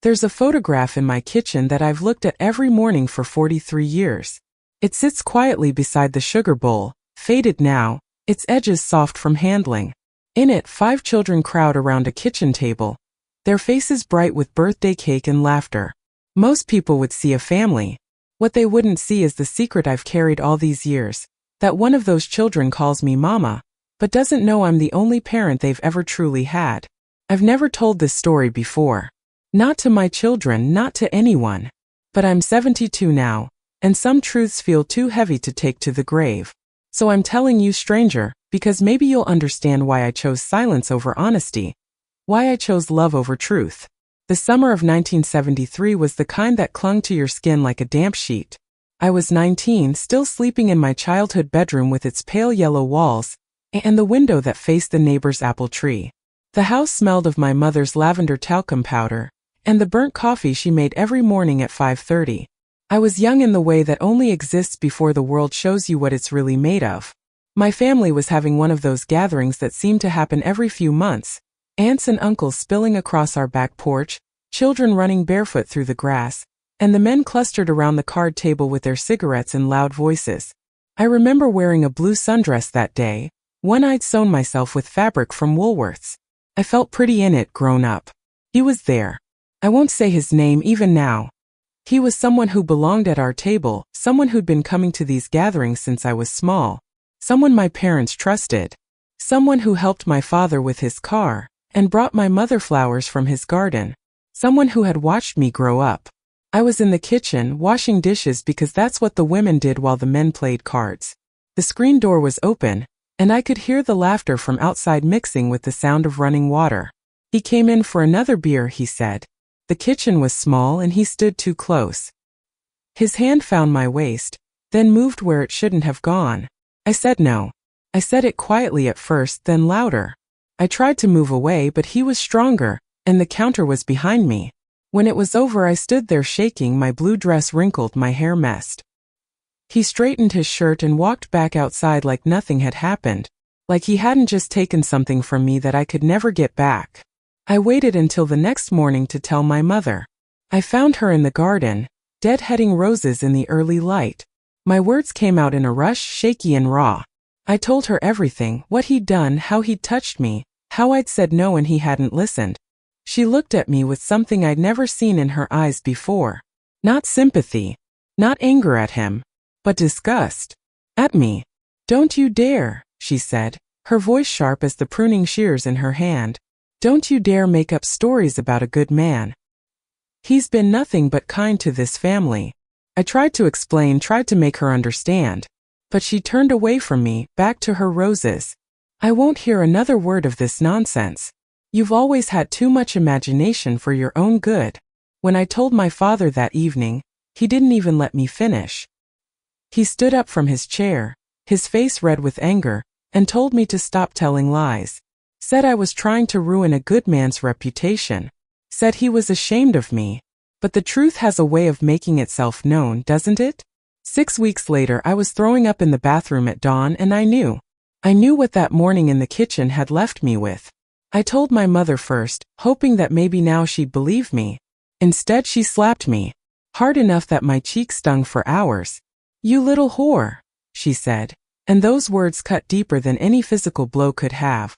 There's a photograph in my kitchen that I've looked at every morning for 43 years. It sits quietly beside the sugar bowl, faded now, its edges soft from handling. In it, 5 children crowd around a kitchen table, their faces bright with birthday cake and laughter. Most people would see a family. What they wouldn't see is the secret I've carried all these years, that one of those children calls me Mama, but doesn't know I'm the only parent they've ever truly had. I've never told this story before. Not to my children, not to anyone. But I'm 72 now, and some truths feel too heavy to take to the grave. So I'm telling you, stranger, because maybe you'll understand why I chose silence over honesty, why I chose love over truth. The summer of 1973 was the kind that clung to your skin like a damp sheet. I was 19, still sleeping in my childhood bedroom with its pale yellow walls, and the window that faced the neighbor's apple tree. The house smelled of my mother's lavender talcum powder, and the burnt coffee she made every morning at 5:30. I was young in the way that only exists before the world shows you what it's really made of. My family was having one of those gatherings that seemed to happen every few months. Aunts and uncles spilling across our back porch, children running barefoot through the grass, and the men clustered around the card table with their cigarettes and loud voices. I remember wearing a blue sundress that day, one I'd sewn myself with fabric from Woolworth's. I felt pretty in it, grown up. He was there. I won't say his name even now. He was someone who belonged at our table, someone who'd been coming to these gatherings since I was small, someone my parents trusted, someone who helped my father with his car, and brought my mother flowers from his garden, someone who had watched me grow up. I was in the kitchen, washing dishes because that's what the women did while the men played cards. The screen door was open, and I could hear the laughter from outside mixing with the sound of running water. He came in for another beer, he said. The kitchen was small and he stood too close. His hand found my waist, then moved where it shouldn't have gone. I said no. I said it quietly at first, then louder. I tried to move away, but he was stronger, and the counter was behind me. When it was over, I stood there shaking, my blue dress wrinkled, my hair messed. He straightened his shirt and walked back outside like nothing had happened, like he hadn't just taken something from me that I could never get back. I waited until the next morning to tell my mother. I found her in the garden, deadheading roses in the early light. My words came out in a rush, shaky and raw. I told her everything, what he'd done, how he'd touched me, how I'd said no and he hadn't listened. She looked at me with something I'd never seen in her eyes before. Not sympathy, not anger at him, but disgust. At me. "Don't you dare," she said, her voice sharp as the pruning shears in her hand. "Don't you dare make up stories about a good man. He's been nothing but kind to this family." I tried to explain, tried to make her understand. But she turned away from me, back to her roses. "I won't hear another word of this nonsense. You've always had too much imagination for your own good." When I told my father that evening, he didn't even let me finish. He stood up from his chair, his face red with anger, and told me to stop telling lies. Said I was trying to ruin a good man's reputation. Said he was ashamed of me. But the truth has a way of making itself known, doesn't it? 6 weeks later, I was throwing up in the bathroom at dawn, and I knew. I knew what that morning in the kitchen had left me with. I told my mother first, hoping that maybe now she'd believe me. Instead, she slapped me. Hard enough that my cheek stung for hours. "You little whore," she said, and those words cut deeper than any physical blow could have.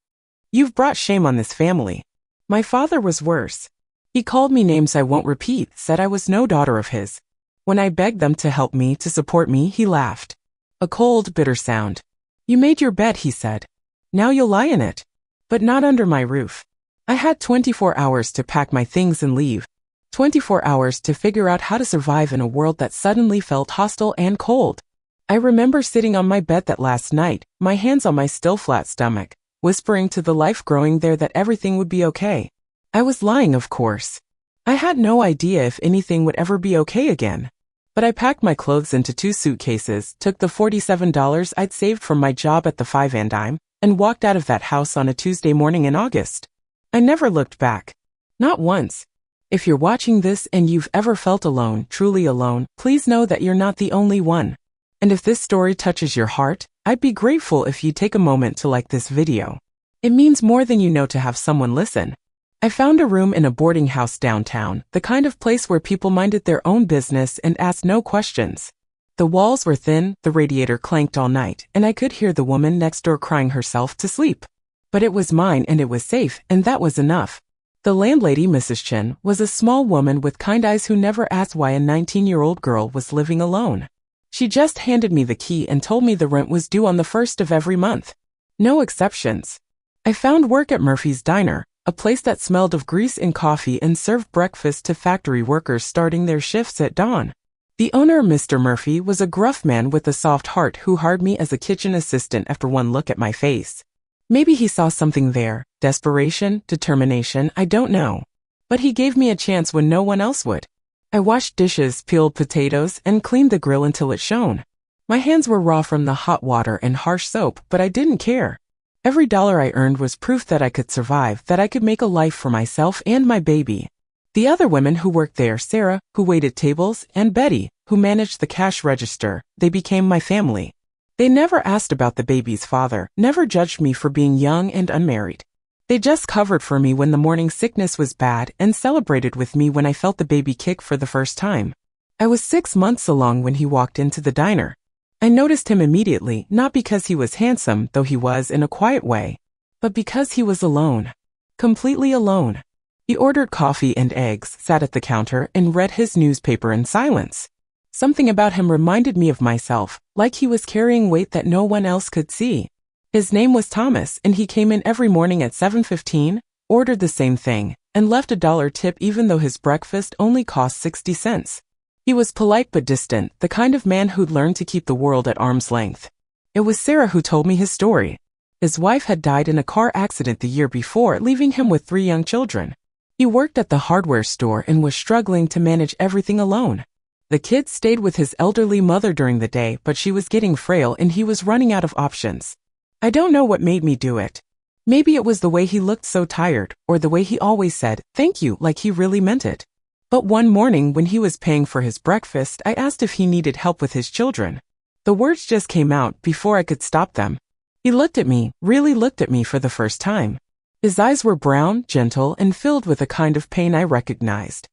"You've brought shame on this family." My father was worse. He called me names I won't repeat, said I was no daughter of his. When I begged them to help me, to support me, he laughed. A cold, bitter sound. "You made your bed," he said. "Now you'll lie in it. But not under my roof." I had 24 hours to pack my things and leave. 24 hours to figure out how to survive in a world that suddenly felt hostile and cold. I remember sitting on my bed that last night, my hands on my still flat stomach, whispering to the life growing there that everything would be okay. I was lying, of course. I had no idea if anything would ever be okay again. But I packed my clothes into 2 suitcases, took the $47 I'd saved from my job at the Five and Dime, and walked out of that house on a Tuesday morning in August. I never looked back. Not once. If you're watching this and you've ever felt alone, truly alone, please know that you're not the only one. And if this story touches your heart, I'd be grateful if you take a moment to like this video. It means more than you know to have someone listen. I found a room in a boarding house downtown, the kind of place where people minded their own business and asked no questions. The walls were thin, the radiator clanked all night, and I could hear the woman next door crying herself to sleep. But it was mine and it was safe, and that was enough. The landlady, Mrs. Chen, was a small woman with kind eyes who never asked why a 19-year-old girl was living alone. She just handed me the key and told me the rent was due on the first of every month. No exceptions. I found work at Murphy's Diner, a place that smelled of grease and coffee and served breakfast to factory workers starting their shifts at dawn. The owner, Mr. Murphy, was a gruff man with a soft heart who hired me as a kitchen assistant after one look at my face. Maybe he saw something there, desperation, determination, I don't know. But he gave me a chance when no one else would. I washed dishes, peeled potatoes, and cleaned the grill until it shone. My hands were raw from the hot water and harsh soap, but I didn't care. Every dollar I earned was proof that I could survive, that I could make a life for myself and my baby. The other women who worked there, Sarah, who waited tables, and Betty, who managed the cash register, they became my family. They never asked about the baby's father, never judged me for being young and unmarried. They just covered for me when the morning sickness was bad and celebrated with me when I felt the baby kick for the first time. I was 6 months along when he walked into the diner. I noticed him immediately, not because he was handsome, though he was in a quiet way, but because he was alone. Completely alone. He ordered coffee and eggs, sat at the counter, and read his newspaper in silence. Something about him reminded me of myself, like he was carrying weight that no one else could see. His name was Thomas, and he came in every morning at 7:15, ordered the same thing, and left a $1 tip even though his breakfast only cost 60 cents. He was polite but distant, the kind of man who'd learned to keep the world at arm's length. It was Sarah who told me his story. His wife had died in a car accident the year before, leaving him with 3 young children. He worked at the hardware store and was struggling to manage everything alone. The kids stayed with his elderly mother during the day, but she was getting frail and he was running out of options. I don't know what made me do it. Maybe it was the way he looked so tired, or the way he always said, "Thank you," like he really meant it. But one morning when he was paying for his breakfast, I asked if he needed help with his children. The words just came out before I could stop them. He looked at me, really looked at me for the first time. His eyes were brown, gentle, and filled with a kind of pain I recognized.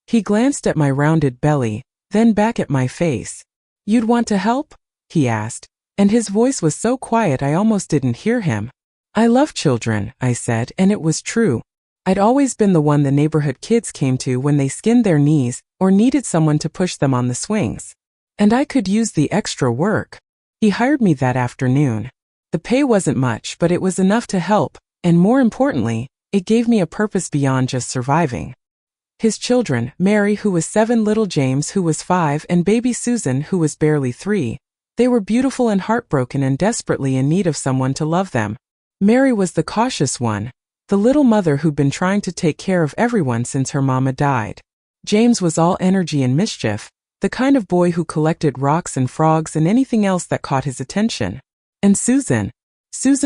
He glanced at my rounded belly, then back at my face. "You'd want to help?" he asked, and his voice was so quiet I almost didn't hear him. "I love children," I said, and it was true. I'd always been the one the neighborhood kids came to when they skinned their knees or needed someone to push them on the swings. And I could use the extra work. He hired me that afternoon. The pay wasn't much, but it was enough to help. And more importantly, it gave me a purpose beyond just surviving. His children, Mary, who was 7, little James, who was 5, and baby Susan, who was barely 3, they were beautiful and heartbroken and desperately in need of someone to love them. Mary was the cautious one, the little mother who'd been trying to take care of everyone since her mama died. James was all energy and mischief, the kind of boy who collected rocks and frogs and anything else that caught his attention. And Susan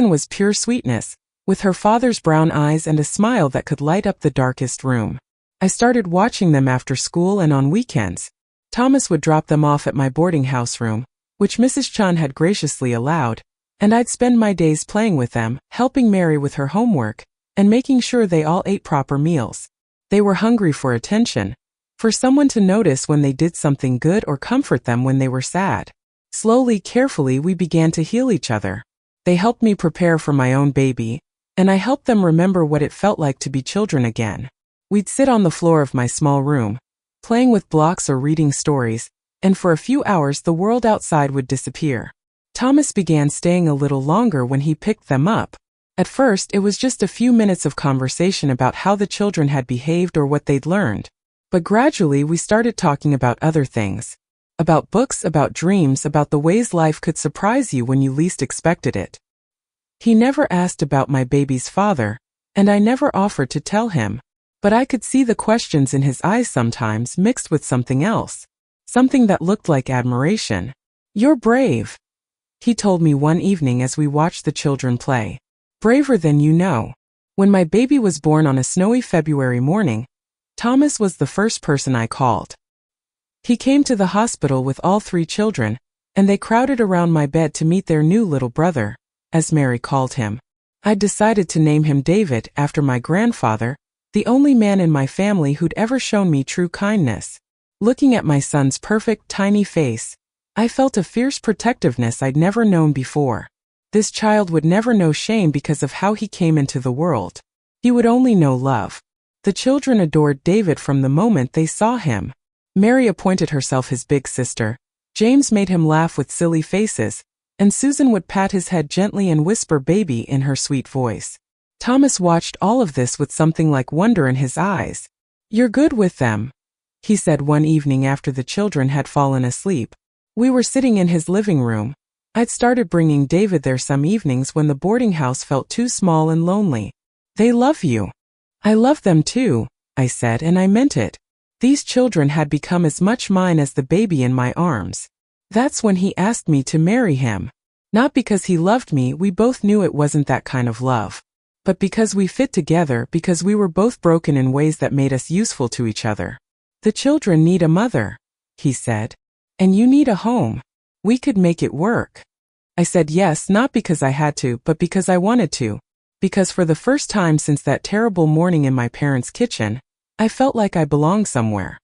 was pure sweetness, with her father's brown eyes and a smile that could light up the darkest room. I started watching them after school and on weekends. Thomas would drop them off at my boarding house room, which Mrs. Chun had graciously allowed, and I'd spend my days playing with them, helping Mary with her homework, and making sure they all ate proper meals. They were hungry for attention, for someone to notice when they did something good or comfort them when they were sad. Slowly, carefully, we began to heal each other. They helped me prepare for my own baby, and I helped them remember what it felt like to be children again. We'd sit on the floor of my small room, playing with blocks or reading stories, and for a few hours the world outside would disappear. Thomas began staying a little longer when he picked them up. At first, it was just a few minutes of conversation about how the children had behaved or what they'd learned. But gradually we started talking about other things. About books, about dreams, about the ways life could surprise you when you least expected it. He never asked about my baby's father, and I never offered to tell him. But I could see the questions in his eyes sometimes mixed with something else. Something that looked like admiration. "You're brave," he told me one evening as we watched the children play. "Braver than you know." When my baby was born on a snowy February morning, Thomas was the first person I called. He came to the hospital with all 3 children, and they crowded around my bed to meet their new little brother, as Mary called him. I'd decided to name him David after my grandfather, the only man in my family who'd ever shown me true kindness. Looking at my son's perfect, tiny face, I felt a fierce protectiveness I'd never known before. This child would never know shame because of how he came into the world. He would only know love. The children adored David from the moment they saw him. Mary appointed herself his big sister. James made him laugh with silly faces, and Susan would pat his head gently and whisper baby in her sweet voice. Thomas watched all of this with something like wonder in his eyes. "You're good with them," he said one evening after the children had fallen asleep. We were sitting in his living room. I'd started bringing David there some evenings when the boarding house felt too small and lonely. "They love you." "I love them too," I said, and I meant it. These children had become as much mine as the baby in my arms. That's when he asked me to marry him. Not because he loved me, we both knew it wasn't that kind of love. But because we fit together, because we were both broken in ways that made us useful to each other. "The children need a mother," he said. "And you need a home. We could make it work." I said yes, not because I had to, but because I wanted to. Because for the first time since that terrible morning in my parents' kitchen, I felt like I belonged somewhere.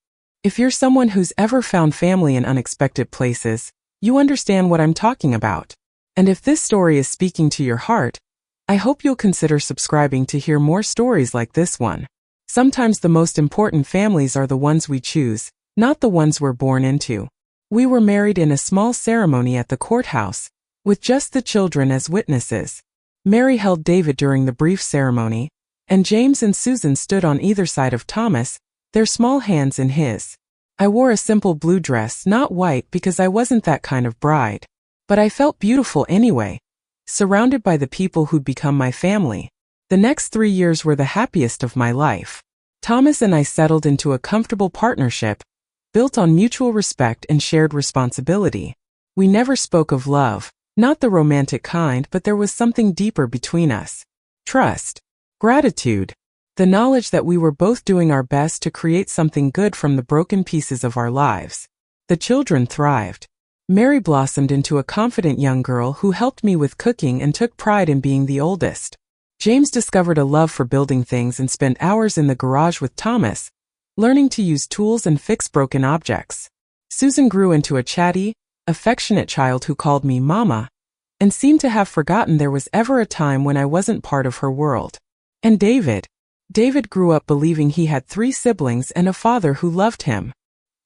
If you're someone who's ever found family in unexpected places, you understand what I'm talking about. And if this story is speaking to your heart, I hope you'll consider subscribing to hear more stories like this one. Sometimes the most important families are the ones we choose, not the ones we're born into. We were married in a small ceremony at the courthouse, with just the children as witnesses. Mary held David during the brief ceremony, and James and Susan stood on either side of Thomas, their small hands in his. I wore a simple blue dress, not white because I wasn't that kind of bride. But I felt beautiful anyway, surrounded by the people who'd become my family. The next 3 years were the happiest of my life. Thomas and I settled into a comfortable partnership, built on mutual respect and shared responsibility. We never spoke of love, not the romantic kind, but there was something deeper between us. Trust. Gratitude. The knowledge that we were both doing our best to create something good from the broken pieces of our lives. The children thrived. Mary blossomed into a confident young girl who helped me with cooking and took pride in being the oldest. James discovered a love for building things and spent hours in the garage with Thomas, learning to use tools and fix broken objects. Susan grew into a chatty, affectionate child who called me Mama, and seemed to have forgotten there was ever a time when I wasn't part of her world. And David grew up believing he had 3 siblings and a father who loved him.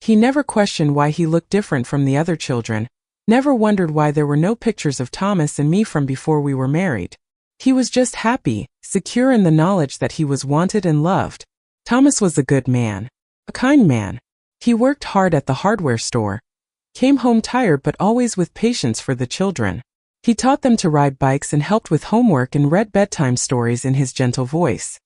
He never questioned why he looked different from the other children, never wondered why there were no pictures of Thomas and me from before we were married. He was just happy, secure in the knowledge that he was wanted and loved. Thomas was a good man, a kind man. He worked hard at the hardware store, came home tired but always with patience for the children. He taught them to ride bikes and helped with homework and read bedtime stories in his gentle voice.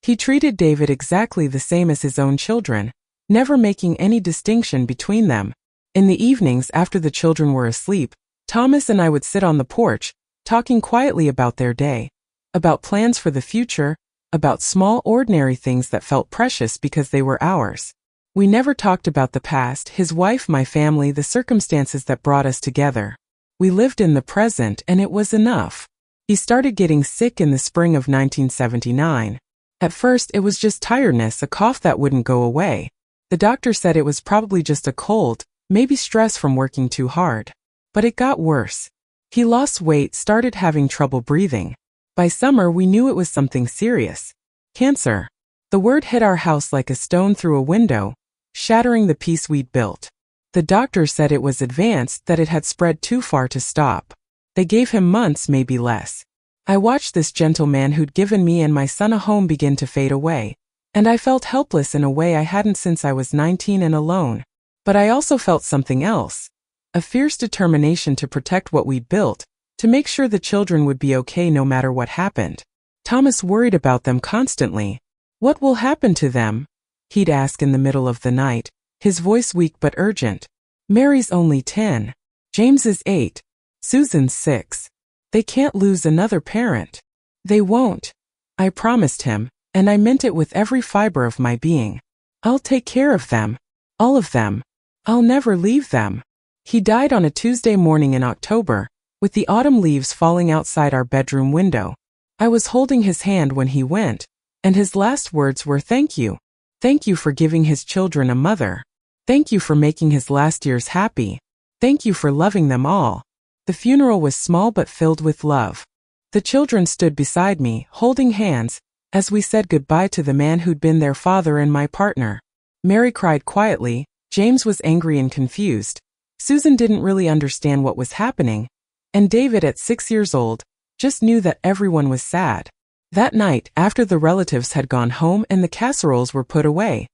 He treated David exactly the same as his own children, never making any distinction between them. In the evenings after the children were asleep, Thomas and I would sit on the porch, talking quietly about their day, about plans for the future, about small ordinary things that felt precious because they were ours. We never talked about the past, his wife, my family, the circumstances that brought us together. We lived in the present and it was enough. He started getting sick in the spring of 1979. At first it was just tiredness, a cough that wouldn't go away. The doctor said it was probably just a cold, maybe stress from working too hard. But it got worse. He lost weight, started having trouble breathing. By summer we knew it was something serious. Cancer. The word hit our house like a stone through a window, shattering the peace we'd built. The doctor said it was advanced, that it had spread too far to stop. They gave him months, maybe less. I watched this gentle man who'd given me and my son a home begin to fade away, and I felt helpless in a way I hadn't since I was 19 and alone. But I also felt something else, a fierce determination to protect what we'd built, to make sure the children would be okay no matter what happened. Thomas worried about them constantly. "What will happen to them?" he'd ask in the middle of the night, his voice weak but urgent. "Mary's only 10. James is 8. Susan's 6. They can't lose another parent." "They won't," I promised him, and I meant it with every fiber of my being. "I'll take care of them. All of them. I'll never leave them." He died on a Tuesday morning in October, with the autumn leaves falling outside our bedroom window. I was holding his hand when he went, and his last words were thank you. Thank you for giving his children a mother. Thank you for making his last years happy. Thank you for loving them all. The funeral was small but filled with love. The children stood beside me, holding hands, as we said goodbye to the man who'd been their father and my partner. Mary cried quietly, James was angry and confused. Susan didn't really understand what was happening, and David, at 6 years old, just knew that everyone was sad. That night, after the relatives had gone home and the casseroles were put away,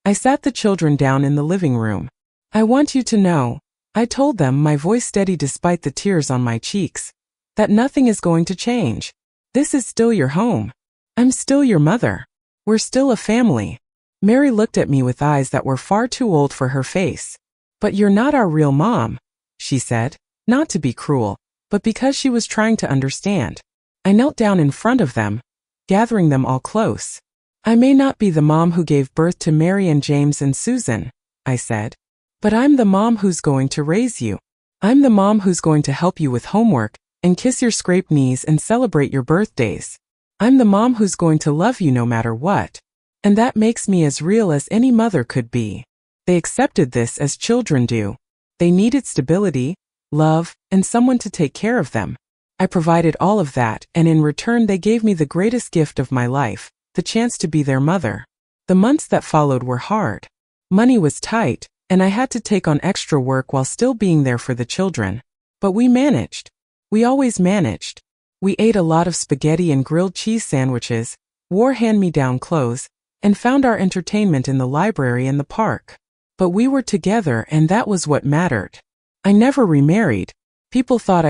I sat the children down in the living room. I want you to know, I told them, my voice steady despite the tears on my cheeks, that nothing is going to change. This is still your home. I'm still your mother. We're still a family. Mary looked at me with eyes that were far too old for her face. But you're not our real mom, she said, not to be cruel, but because she was trying to understand. I knelt down in front of them, gathering them all close. I may not be the mom who gave birth to Mary and James and Susan, I said, but I'm the mom who's going to raise you. I'm the mom who's going to help you with homework and kiss your scraped knees and celebrate your birthdays. I'm the mom who's going to love you no matter what. And that makes me as real as any mother could be. They accepted this as children do. They needed stability, love, and someone to take care of them. I provided all of that, and in return they gave me the greatest gift of my life, the chance to be their mother. The months that followed were hard. Money was tight, and I had to take on extra work while still being there for the children. But we managed. We always managed. We ate a lot of spaghetti and grilled cheese sandwiches, wore hand-me-down clothes, and found our entertainment in the library and the park. But we were together, and that was what mattered. I never remarried. People thought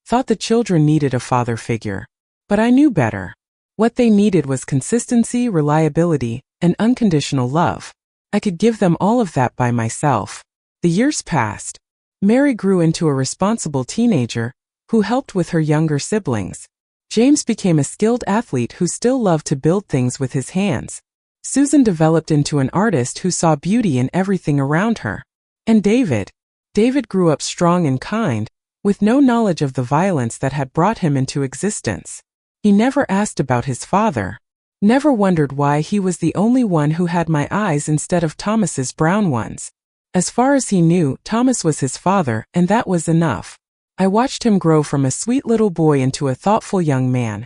thought the children needed a father figure. But I knew better. What they needed was consistency, reliability, and unconditional love. I could give them all of that by myself. The years passed. Mary grew into a responsible teenager who helped with her younger siblings. James became a skilled athlete who still loved to build things with his hands. Susan developed into an artist who saw beauty in everything around her. And David grew up strong and kind, with no knowledge of the violence that had brought him into existence. He never asked about his father, never wondered why he was the only one who had my eyes instead of Thomas's brown ones. As far as he knew, Thomas was his father, and that was enough. I watched him grow from a sweet little boy into a thoughtful young man,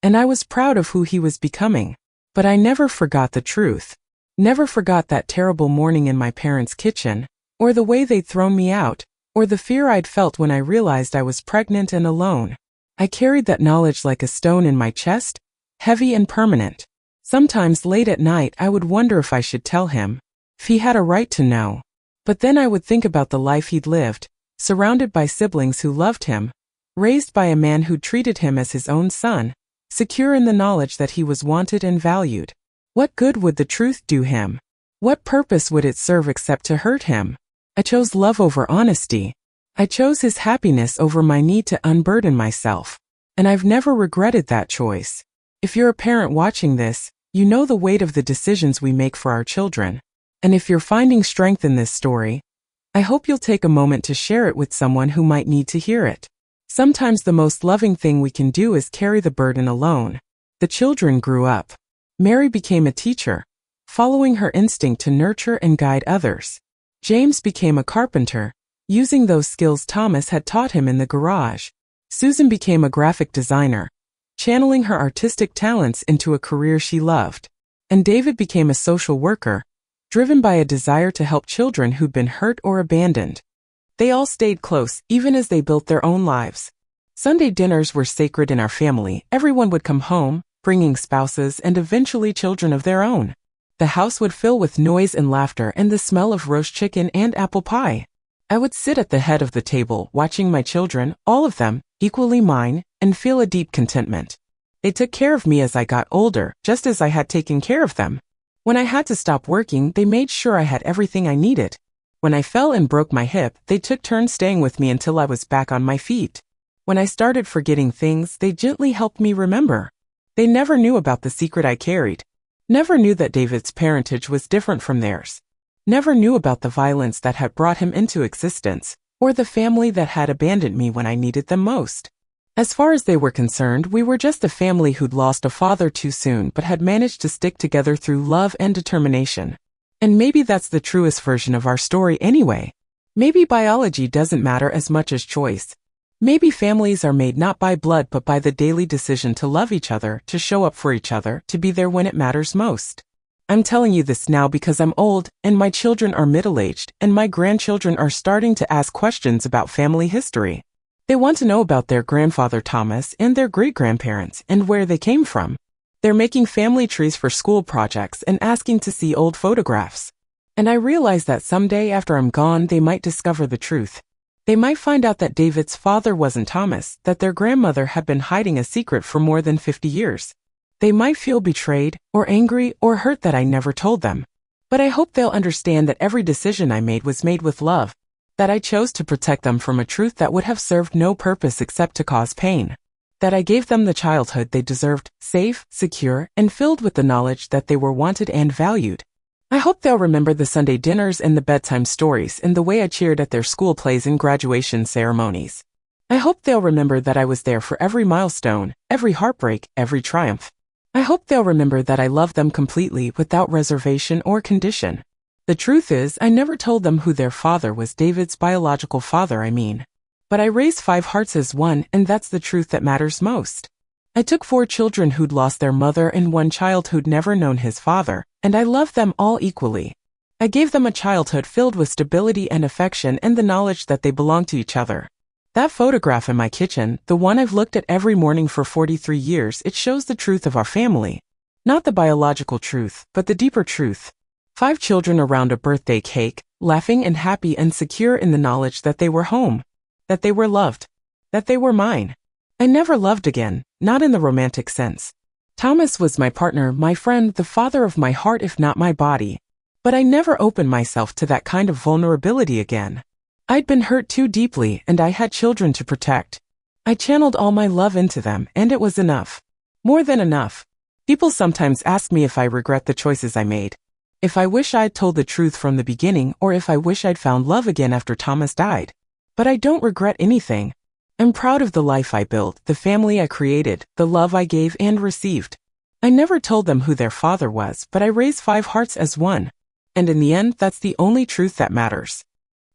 and I was proud of who he was becoming. But I never forgot the truth. Never forgot that terrible morning in my parents' kitchen, or the way they'd thrown me out, or the fear I'd felt when I realized I was pregnant and alone. I carried that knowledge like a stone in my chest, heavy and permanent. Sometimes late at night I would wonder if I should tell him, if he had a right to know. But then I would think about the life he'd lived, surrounded by siblings who loved him, raised by a man who treated him as his own son, secure in the knowledge that he was wanted and valued. What good would the truth do him? What purpose would it serve except to hurt him? I chose love over honesty. I chose his happiness over my need to unburden myself. And I've never regretted that choice. If you're a parent watching this, you know the weight of the decisions we make for our children. And if you're finding strength in this story, I hope you'll take a moment to share it with someone who might need to hear it. Sometimes the most loving thing we can do is carry the burden alone. The children grew up. Mary became a teacher, following her instinct to nurture and guide others. James became a carpenter, using those skills Thomas had taught him in the garage. Susan became a graphic designer, channeling her artistic talents into a career she loved. And David became a social worker, driven by a desire to help children who'd been hurt or abandoned. They all stayed close, even as they built their own lives. Sunday dinners were sacred in our family. Everyone would come home, bringing spouses and eventually children of their own. The house would fill with noise and laughter and the smell of roast chicken and apple pie. I would sit at the head of the table, watching my children, all of them, equally mine, and feel a deep contentment. They took care of me as I got older, just as I had taken care of them. When I had to stop working, they made sure I had everything I needed. When I fell and broke my hip, they took turns staying with me until I was back on my feet. When I started forgetting things, they gently helped me remember. They never knew about the secret I carried. Never knew that David's parentage was different from theirs. Never knew about the violence that had brought him into existence, or the family that had abandoned me when I needed them most. As far as they were concerned, we were just a family who'd lost a father too soon but had managed to stick together through love and determination. And maybe that's the truest version of our story anyway. Maybe biology doesn't matter as much as choice. Maybe families are made not by blood but by the daily decision to love each other, to show up for each other, to be there when it matters most. I'm telling you this now because I'm old, and my children are middle-aged, and my grandchildren are starting to ask questions about family history. They want to know about their grandfather Thomas and their great-grandparents and where they came from. They're making family trees for school projects and asking to see old photographs. And I realize that someday after I'm gone, they might discover the truth. They might find out that David's father wasn't Thomas, that their grandmother had been hiding a secret for more than 50 years. They might feel betrayed, or angry, or hurt that I never told them. But I hope they'll understand that every decision I made was made with love, that I chose to protect them from a truth that would have served no purpose except to cause pain, that I gave them the childhood they deserved, safe, secure, and filled with the knowledge that they were wanted and valued. I hope they'll remember the Sunday dinners and the bedtime stories and the way I cheered at their school plays and graduation ceremonies. I hope they'll remember that I was there for every milestone, every heartbreak, every triumph. I hope they'll remember that I loved them completely without reservation or condition. The truth is, I never told them who their father was, David's biological father, I mean. But I raised 5 hearts as one, and that's the truth that matters most. I took 4 children who'd lost their mother and 1 child who'd never known his father, and I loved them all equally. I gave them a childhood filled with stability and affection and the knowledge that they belonged to each other. That photograph in my kitchen, the one I've looked at every morning for 43 years, it shows the truth of our family. Not the biological truth, but the deeper truth. 5 children around a birthday cake, laughing and happy and secure in the knowledge that they were home, that they were loved, that they were mine. I never loved again, not in the romantic sense. Thomas was my partner, my friend, the father of my heart if not my body. But I never opened myself to that kind of vulnerability again. I'd been hurt too deeply and I had children to protect. I channeled all my love into them and it was enough. More than enough. People sometimes ask me if I regret the choices I made. If I wish I'd told the truth from the beginning or if I wish I'd found love again after Thomas died. But I don't regret anything. I'm proud of the life I built, the family I created, the love I gave and received. I never told them who their father was, but I raised 5 hearts as one. And in the end, that's the only truth that matters.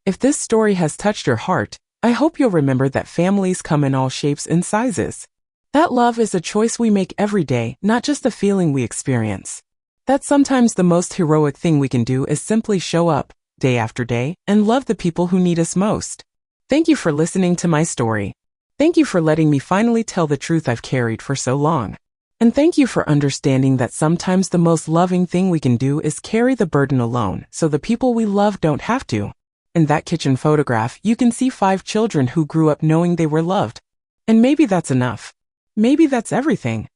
If this story has touched your heart, I hope you'll remember that families come in all shapes and sizes. That love is a choice we make every day, not just a feeling we experience. That sometimes the most heroic thing we can do is simply show up, day after day, and love the people who need us most. Thank you for listening to my story. Thank you for letting me finally tell the truth I've carried for so long. And thank you for understanding that sometimes the most loving thing we can do is carry the burden alone, so the people we love don't have to. In that kitchen photograph, you can see 5 children who grew up knowing they were loved. And maybe that's enough. Maybe that's everything.